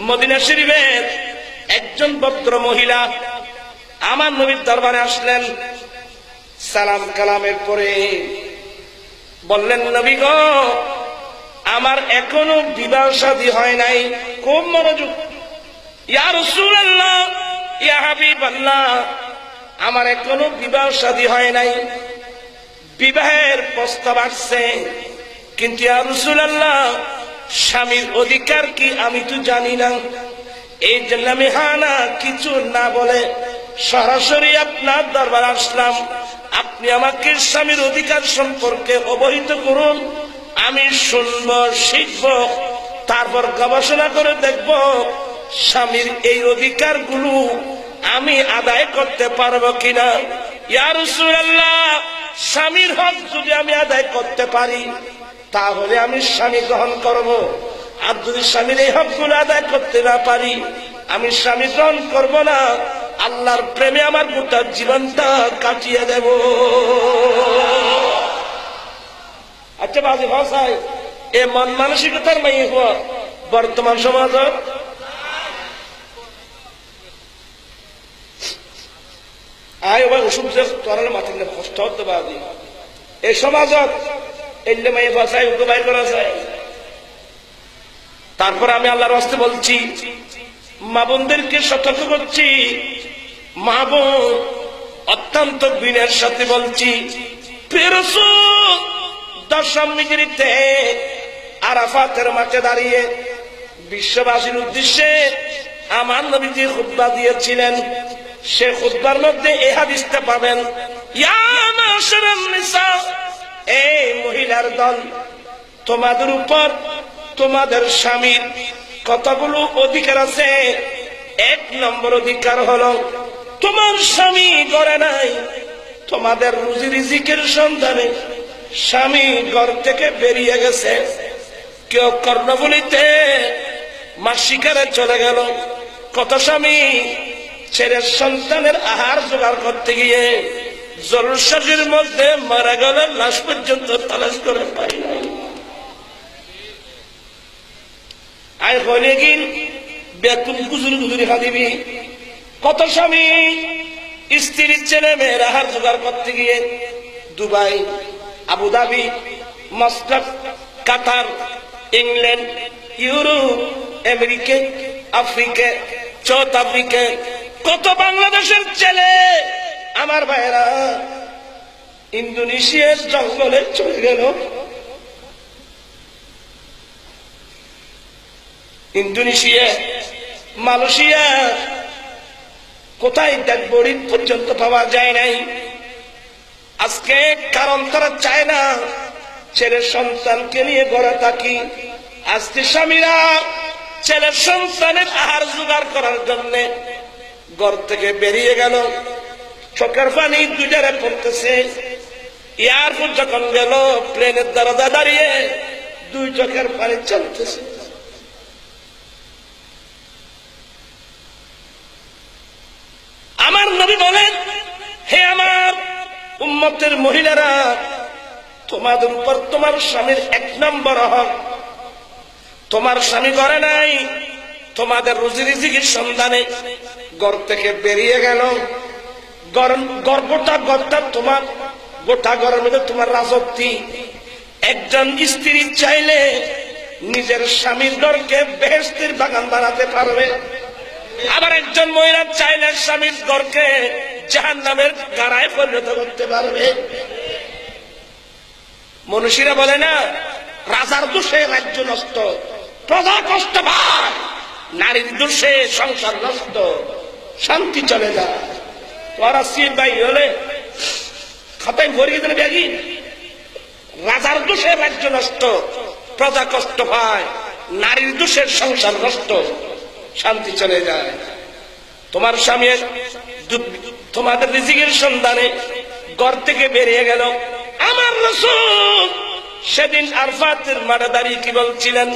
Medina শরীফের একজন ভদ্র মহিলা আমার নবীর দরবারে আসলেন। সালাম কালামের পরে বললেন, নবী গো, আমার এখনো বিবাহ শাদী হয় নাই। খুব মনোযোগ। ইয়া রাসূলুল্লাহ, ইয়া হাবিবাল্লাহ, আমার এখনো বিবাহ শাদী হয় নাই, বিবাহের প্রস্তাব আসছে, কিন্তু ইয়া রাসূলুল্লাহ স্বামীর অধিকার কি আমি তো জানি না। এই জন্য আমি হানা কিছু না বলে সরাসরি আপনার দরবার আসলাম। আপনি আমাকে স্বামীর অধিকার সম্পর্কে অবহিত করুন, আমি শুনব, শিখব, তারপর গবেষণা করে দেখব স্বামীর এই অধিকারগুলো আমি আদায় করতে পারবো কিনা। ইয়া রাসূলুল্লাহ, স্বামীর হক যদি আমি আদায় করতে পারি তাহলে আমি স্বামী গ্রহণ করব, আর যদি স্বামীর এই হকগুলো আদায় করতে না পারি আমি স্বামী গ্রহণ করব না। আল্লাহর প্রেমে আমার গোটা জীবনটা কাটিয়ে দেব। আচ্ছা বাজি ভাষায় এ মন মানসিকতার মাইয়ে বর্তমান সমাজ আয় ওই ওষুধ করার মাথা কষ্ট হতে পারি। এই সমাজত এলে মাইয়ে ভাষায় উঠে বাইর করা যায়। তারপর আমি আল্লাহর রাস্তে বলছি, মা বোনদেরকে সতর্ক করছি, মা বোন অত্যন্ত বিনয়ের সাথে বলছি, দশম হিজরিতে আরাফাতের মাঠে দাঁড়িয়ে বিশ্ববাসীর উদ্দেশ্যে আমার নবীজি খুতবা দিয়েছিলেন। সে খুতবার মধ্যে এই হাদিসটা পাবেন, ইয়া মাশারান নিসা, এই মহিলার দল, তোমাদের উপর তোমাদের স্বামীর কতগুলো অধিকার আছে। এক নম্বর অধিকার হলো তোমার স্বামী ঘরে নাই, তোমাদের রুজি রিজিকের সন্ধানে স্বামী ঘর থেকে বেরিয়ে গেছে। কেউ কর্ণফুলীতে মাছ শিকারে চলে গেল, কত স্বামী ছেলের সন্তানের আহার জোগাড় করতে গিয়ে জলসাজির মধ্যে মারা গেল, লাশ পর্যন্ত তালাশ করে পাই নাই। আয় হলে গিন বেতন গুজুরি গুজুরি খাদিবি। কত স্বামী স্ত্রীর ছেলে মেয়ের আহার জোগাড় করতে গিয়ে Dubai, Abu Dhabi, Muscat, Qatar, England, Europe, America, Africa, South Africa, কত বাংলাদেশের ছেলে আমার ভাইরা ইন্দোনেশিয়ার জঙ্গলে চলে গেল। ইন্দোনেশিয়া, মালয়েশিয়া, কোথায় ডেড বডি পর্যন্ত পাওয়া যায় নাই। আজকে কারণ তারা চায় না ছেলের সন্তানকে নিয়ে ঘরে থাকি। আজকে স্বামীরা ছেলের সন্তানের আহার জোগাড় করার জন্য ঘর থেকে বেরিয়ে গেল, চোখের পানি দুজারে পড়তেছে। এয়ারপোর্ট যখন গেল, প্লেনের দরজা দাঁড়িয়ে দুই চোখের পানি চলতেছে। আমার নবী বলেন, হে আমার উম্মতের মহিলারা, তোমাদের উপর তোমার স্বামীর এক নম্বর হক, তোমার স্বামী ঘরে নাই, তোমাদের রুজি রিজিকের সন্ধানে ঘর থেকে বেরিয়ে গেল। গোটা ঘরটা তোমার, গোটা ঘরের মধ্যে তোমার রাজত্ব। একজন স্ত্রী চাইলে নিজের স্বামীর ঘরকে বেহেশতের বাগান বানাতে পারবে, আবার একজন মহিলা চাইলে স্বামীর ঘরকে জাহান্নামের গাড়ায় পরিণত করতে পারবে। মনীষীরা বলে না, রাজার দোষে রাজ্য নষ্ট, প্রজা কষ্ট পায়, নারীর দোষে সংসার নষ্ট, শান্তি চলে যায়। তোরা সিট ভাই হলে খাতায় ভরিয়ে দিলে ব্যাগি, রাজার দোষে রাজ্য নষ্ট, প্রজা কষ্ট পায়, নারীর দোষের সংসার নষ্ট, শান্তি চলে যায়। তোমার স্বামী তোমাদের রিজিকের সন্ধানে ঘর থেকে বেরিয়ে গেল। আমার রাসূল সেদিন আরফাতের মাঠে দাঁড়িয়ে কি বলছিলেন,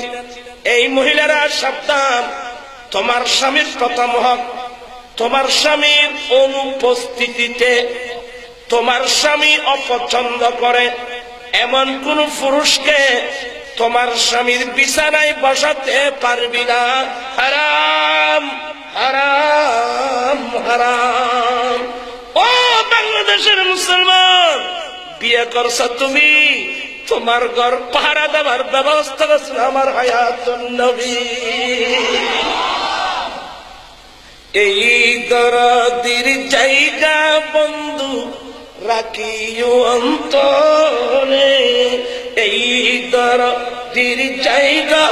এই মহিলারা সাবধান, তোমার স্বামীর প্রথম হক, তোমার স্বামীর অনুপস্থিতিতে তোমার স্বামী অপছন্দ করে এমন কোন পুরুষকে তোমার স্বামীর বিছানায় বসাতে পারবি না। হারাম হারাম হারাম। ও বাংলাদেশের মুসলমান, বিয়ে করছ তুমি, তোমার ঘর পাহারা দেওয়ার ব্যবস্থা করছিল আমার হায়াতুন নবী। এই দরদির জায়গা বন্ধু রাখিও অন্তরে, এই দরদির জায়গা